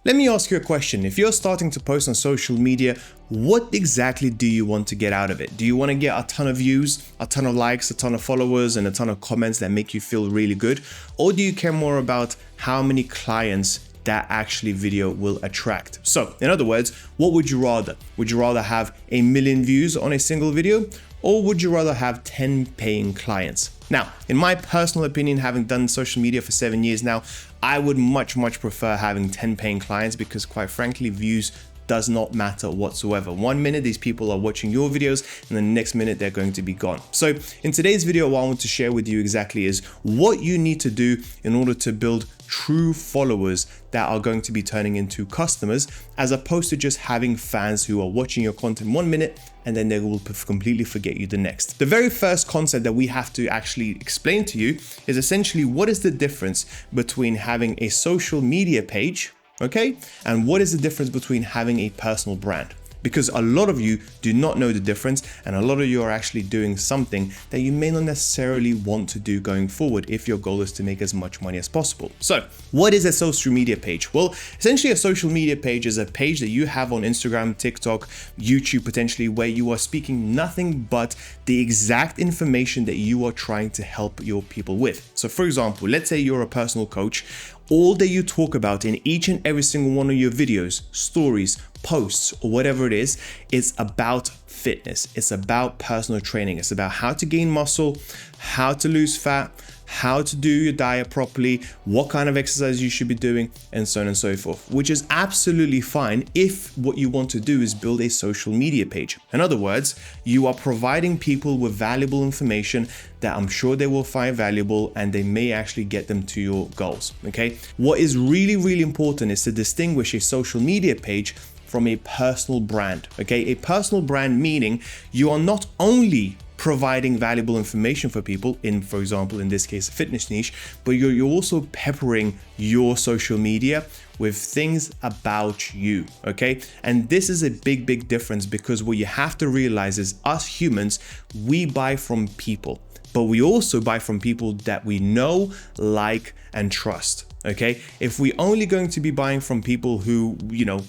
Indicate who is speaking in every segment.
Speaker 1: Let me ask you a question. If you're starting to post on social media, what exactly do you want to get out of it? Do you want to get a ton of views, a ton of likes, a ton of followers, and a ton of comments that make you feel really good? Or do you care more about how many clients that actually video will attract? So, in other words, what would you rather? Would you rather have 1 million views on a single video? Or would you rather have 10 paying clients? Now, in my personal opinion, having done social media for 7 years now, I would much prefer having 10 paying clients because quite frankly, views does not matter whatsoever. 1 minute these people are watching your videos and the next minute they're going to be gone. So in today's video, what I want to share with you exactly is what you need to do in order to build true followers that are going to be turning into customers, as opposed to just having fans who are watching your content 1 minute and then they will completely forget you the next. The very first concept that we have to actually explain to you is essentially what is the difference between having a social media page, okay? And what is the difference between having a personal brand? Because a lot of you do not know the difference, and a lot of you are actually doing something that you may not necessarily want to do going forward if your goal is to make as much money as possible. So what is a social media page? Well, essentially a social media page is a page that you have on Instagram, TikTok, YouTube potentially, where you are speaking nothing but the exact information that you are trying to help your people with. So for example, let's say you're a personal coach. All that you talk about in each and every single one of your videos, stories, posts, or whatever it is, it's about fitness. It's about personal training. It's about how to gain muscle, how to lose fat, how to do your diet properly, what kind of exercise you should be doing, and so on and so forth, which is absolutely fine if what you want to do is build a social media page. In other words, you are providing people with valuable information that I'm sure they will find valuable and they may actually get them to your goals, okay? What is really important is to distinguish a social media page from a personal brand, okay? A personal brand meaning you are not only providing valuable information for people in, for example, in this case, a fitness niche, but you're also peppering your social media with things about you, okay? And this is a big difference, because what you have to realize is us humans, we buy from people, but we also buy from people that we know, like, and trust. Okay, if we're only going to be buying from people who,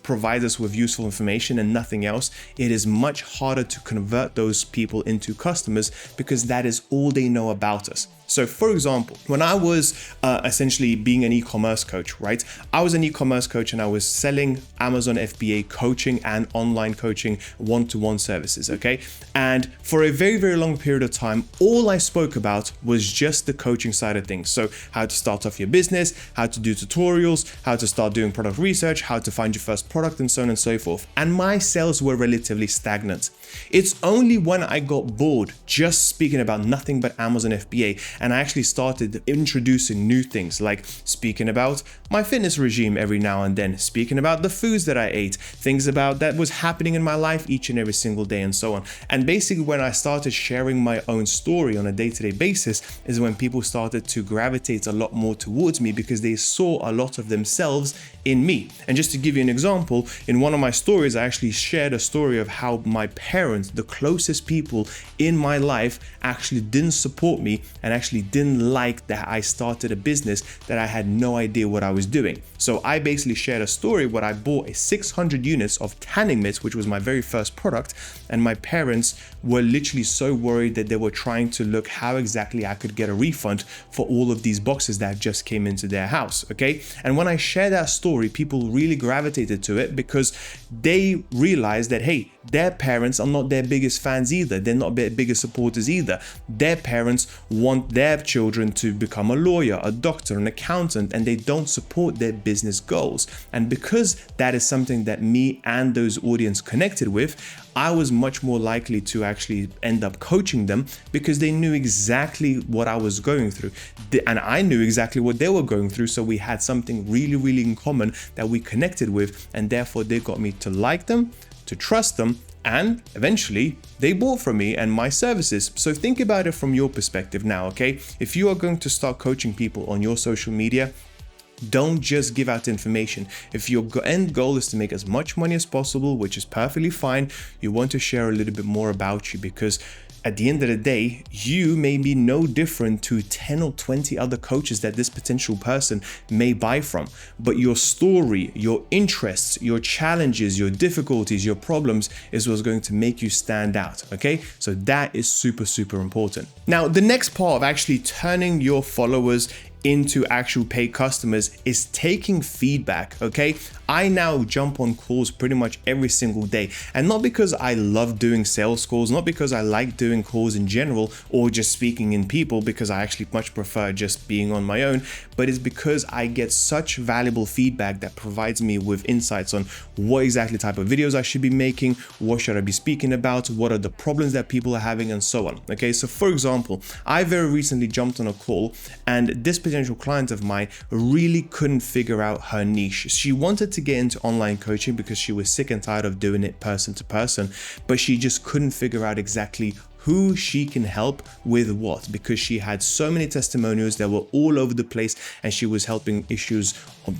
Speaker 1: provide us with useful information and nothing else, it is much harder to convert those people into customers because that is all they know about us. So for example, when I was essentially being an e-commerce coach, right? I was an e-commerce coach and I was selling Amazon FBA coaching and online coaching one-to-one services, okay? And for a very long period of time, all I spoke about was just the coaching side of things. So how to start off your business, how to do tutorials, how to start doing product research, how to find your first product, and so on and so forth. And my sales were relatively stagnant. It's only when I got bored just speaking about nothing but Amazon FBA and I actually started introducing new things, like speaking about my fitness regime every now and then, speaking about the foods that I ate, things about that was happening in my life each and every single day, and so on. And basically when I started sharing my own story on a day-to-day basis is when people started to gravitate a lot more towards me because they saw a lot of themselves in me. And just to give you an example, in one of my stories, I actually shared a story of how my parents, the closest people in my life, actually didn't support me and actually didn't like that I started a business that I had no idea what I was doing. So I basically shared a story where I bought 600 units of tanning mitts, which was my very first product, and my parents were literally so worried that they were trying to look how exactly I could get a refund for all of these boxes that just came into their house, okay? And when I shared that story, people really gravitated to it because they realized that, hey, their parents are not their biggest fans either. They're not their biggest supporters either. Their parents want their children to become a lawyer, a doctor, an accountant, and they don't support their business goals. And because that is something that me and those audience connected with, I was much more likely to actually end up coaching them because they knew exactly what I was going through. And I knew exactly what they were going through. So we had something really in common that we connected with. And therefore they got me to like them, to trust them, and eventually they bought from me and my services. So think about it from your perspective now, okay? If you are going to start coaching people on your social media, don't just give out information. If your end goal is to make as much money as possible, which is perfectly fine, you want to share a little bit more about you, because at the end of the day, you may be no different to 10 or 20 other coaches that this potential person may buy from. But your story, your interests, your challenges, your difficulties, your problems is what's going to make you stand out. Okay, so that is super, super important. Now, the next part of actually turning your followers into actual paid customers is taking feedback. Okay, I now jump on calls pretty much every single day, and not because I love doing sales calls, not because I like doing calls in general or just speaking in people, because I actually much prefer just being on my own, but it's because I get such valuable feedback that provides me with insights on what exactly type of videos I should be making, what should I be speaking about, what are the problems that people are having, and so on. Okay, so for example, I very recently jumped on a call, and this potential client of mine really couldn't figure out her niche. She wanted to get into online coaching because she was sick and tired of doing it person to person, but she just couldn't figure out exactly who she can help with what, because she had so many testimonials that were all over the place, and she was helping issues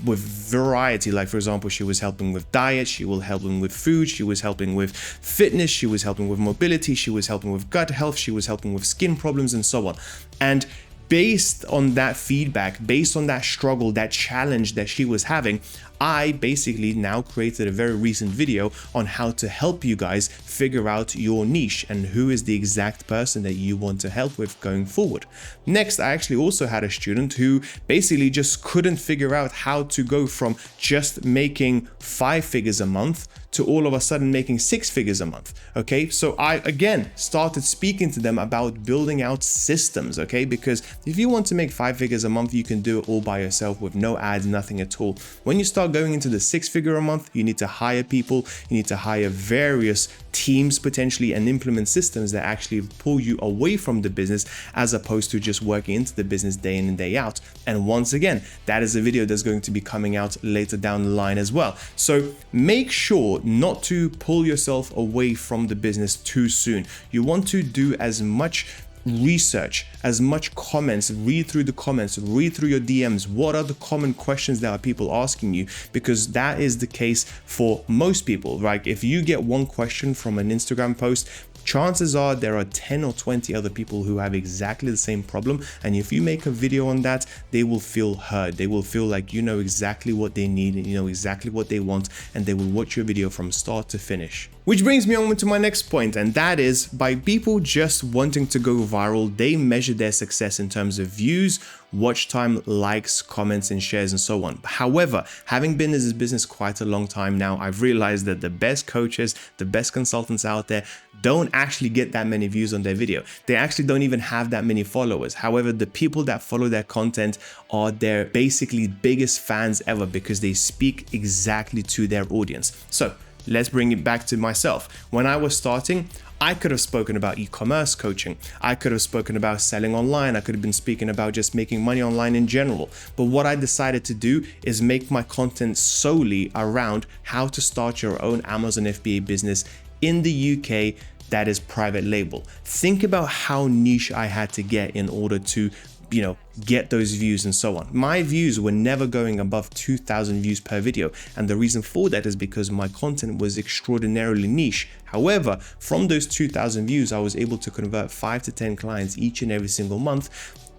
Speaker 1: with variety. Like, for example, she was helping with diet, she was helping with food, she was helping with fitness, she was helping with mobility, she was helping with gut health, she was helping with skin problems, and so on. And based on that feedback, based on that struggle, that challenge that she was having, I basically now created a very recent video on how to help you guys figure out your niche and who is the exact person that you want to help with going forward. Next, I actually also had a student who basically just couldn't figure out how to go from just making 5 figures a month to all of a sudden making 6 figures a month. Okay, so I again started speaking to them about building out systems. Okay, because if you want to make 5 figures a month, you can do it all by yourself with no ads, nothing at all. When you start going into the 6 figure a month, you need to hire people, you need to hire various teams potentially, and implement systems that actually pull you away from the business as opposed to just working into the business day in and day out. And once again, that is a video that's going to be coming out later down the line as well. So make sure not to pull yourself away from the business too soon. You want to do as much research, as much comments, read through the comments, read through your DMs. What are the common questions that are people asking you? Because that is the case for most people, right? If you get one question from an Instagram post, chances are there are 10 or 20 other people who have exactly the same problem. And if you make a video on that, they will feel heard. They will feel like you know exactly what they need and you know exactly what they want, and they will watch your video from start to finish. Which brings me on to my next point, and that is by people just wanting to go viral, they measure their success in terms of views, watch time, likes, comments, and shares, and so on. However, having been in this business quite a long time now, I've realized that the best coaches, the best consultants out there don't actually get that many views on their video. They actually don't even have that many followers. However, the people that follow their content are their basically biggest fans ever, because they speak exactly to their audience. So let's bring it back to myself. When I was starting, I could have spoken about e-commerce coaching. I could have spoken about selling online. I could have been speaking about just making money online in general. But what I decided to do is make my content solely around how to start your own Amazon FBA business in the UK that is private label. Think about how niche I had to get in order to, you know, get those views and so on. My views were never going above 2,000 views per video, and the reason for that is because my content was extraordinarily niche. However, from those 2,000 views, I was able to convert 5 to 10 clients each and every single month,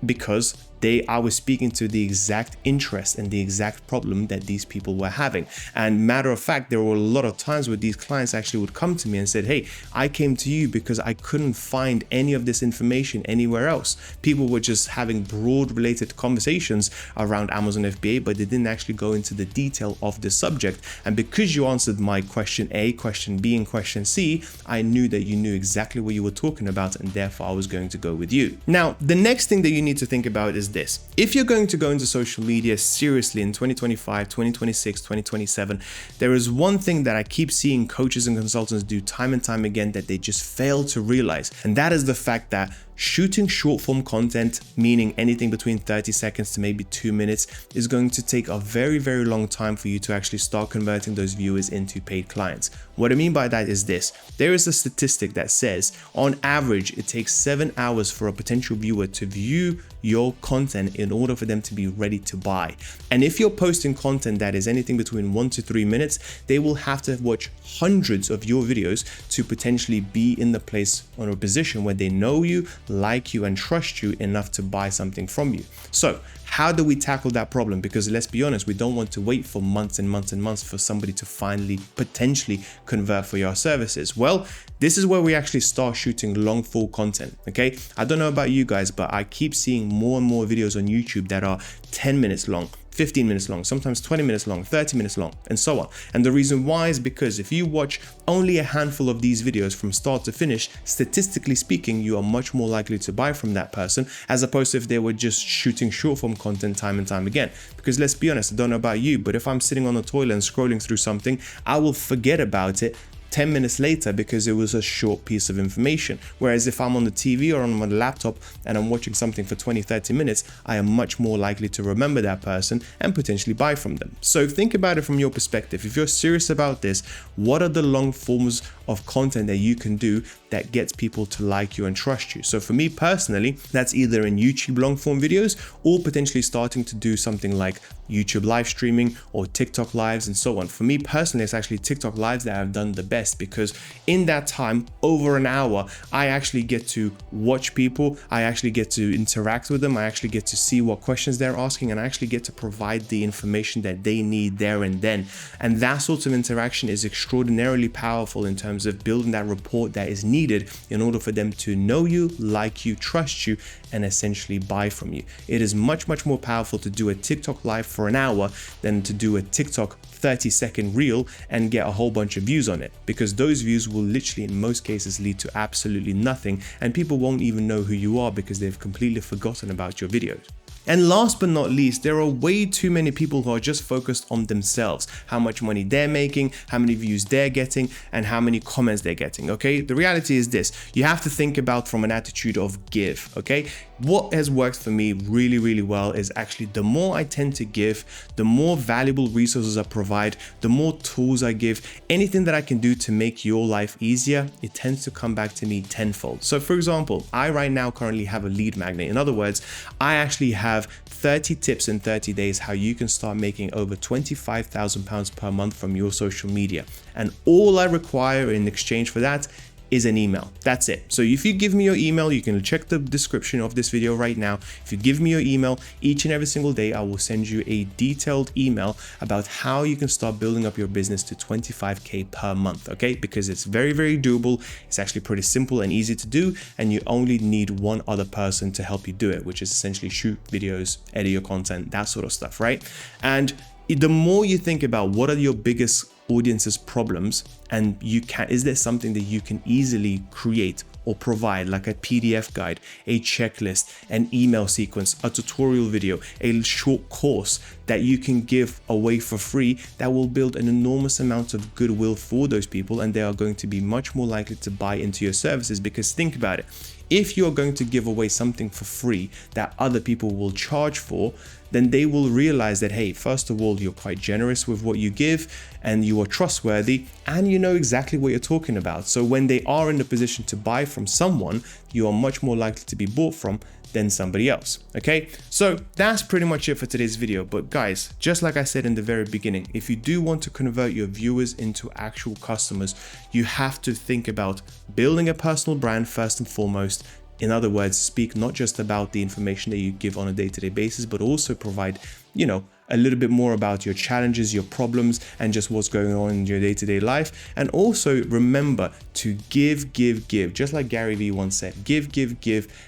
Speaker 1: because I was speaking to the exact interest and the exact problem that these people were having. And matter of fact, there were a lot of times where these clients actually would come to me and said, hey, I came to you because I couldn't find any of this information anywhere else. People were just having broad related conversations around Amazon FBA, but they didn't actually go into the detail of the subject. And because you answered my question A, question B, and question C, I knew that you knew exactly what you were talking about, and therefore I was going to go with you. Now, the next thing that you need to think about is this. If you're going to go into social media seriously in 2025, 2026, 2027, there is one thing that I keep seeing coaches and consultants do time and time again that they just fail to realize. And that is the fact that shooting short form content, meaning anything between 30 seconds to maybe 2 minutes, is going to take a very, very long time for you to actually start converting those viewers into paid clients. What I mean by that is this: there is a statistic that says on average it takes 7 hours for a potential viewer to view your content in order for them to be ready to buy. And if you're posting content that is anything between 1 to 3 minutes, they will have to watch hundreds of your videos to potentially be in the place or a position where they know you, like you, and trust you enough to buy something from you. So how do we tackle that problem? Because let's be honest, we don't want to wait for months and months and months for somebody to finally potentially convert for your services. Well, this is where we actually start shooting long form content, okay? I don't know about you guys, but I keep seeing more and more videos on YouTube that are 10 minutes long, 15 minutes long, sometimes 20 minutes long, 30 minutes long, and so on. And the reason why is because if you watch only a handful of these videos from start to finish, statistically speaking, you are much more likely to buy from that person, as opposed to if they were just shooting short form content time and time again. Because let's be honest, I don't know about you, but if I'm sitting on the toilet and scrolling through something, I will forget about it 10 minutes later because it was a short piece of information. Whereas if I'm on the TV or on my laptop and I'm watching something for 20-30 minutes, I am much more likely to remember that person and potentially buy from them. So think about it from your perspective. If you're serious about this, what are the long forms of content that you can do that gets people to like you and trust you? So for me personally, that's either in YouTube long form videos or potentially starting to do something like YouTube live streaming or TikTok lives and so on. For me personally, it's actually TikTok lives that I've done the best, because in that time, over an hour, I actually get to watch people, I actually get to interact with them, I actually get to see what questions they're asking, and I actually get to provide the information that they need there and then. And that sort of interaction is extraordinarily powerful in terms of building that rapport that is needed in order for them to know you, like you, trust you, and essentially buy from you. It is much, much more powerful to do a TikTok live for an hour than to do a TikTok 30-second reel and get a whole bunch of views on it, because those views will literally in most cases lead to absolutely nothing, and people won't even know who you are because they've completely forgotten about your videos. And last but not least, there are way too many people who are just focused on themselves, how much money they're making, how many views they're getting, and how many comments they're getting, okay? The reality is this: you have to think about from an attitude of give, okay? What has worked for me really, really well is actually the more I tend to give, the more valuable resources I provide, the more tools I give, anything that I can do to make your life easier, it tends to come back to me tenfold. So for example, I right now currently have a lead magnet. In other words, I actually have 30 tips in 30 days how you can start making over £25,000 per month from your social media. And all I require in exchange for that is an email. That's it. So if you give me your email, you can check the description of this video right now. If you give me your email each and every single day, I will send you a detailed email about how you can start building up your business to 25K per month, okay? Because it's very, very doable. It's actually pretty simple and easy to do, and you only need one other person to help you do it, which is essentially shoot videos, edit your content, that sort of stuff, right? And the more you think about what are your biggest audience's problems, and is there something that you can easily create or provide, like a PDF guide, a checklist, an email sequence, a tutorial video, a short course that you can give away for free, that will build an enormous amount of goodwill for those people, and they are going to be much more likely to buy into your services. Because think about it, if you're going to give away something for free that other people will charge for, then they will realize that, hey, first of all, you're quite generous with what you give, and you are trustworthy, and you know exactly what you're talking about. So when they are in the position to buy from someone, you are much more likely to be bought from than somebody else, okay? So that's pretty much it for today's video. But guys, just like I said in the very beginning, if you do want to convert your viewers into actual customers, you have to think about building a personal brand first and foremost. In other words, speak not just about the information that you give on a day-to-day basis, but also provide, you know, a little bit more about your challenges, your problems, and just what's going on in your day-to-day life. And also remember to give, just like Gary Vee once said, give,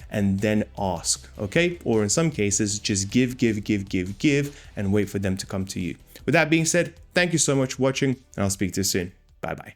Speaker 1: and then ask, okay? Or in some cases, just give, and wait for them to come to you. With that being said, thank you so much for watching, and I'll speak to you soon. Bye-bye.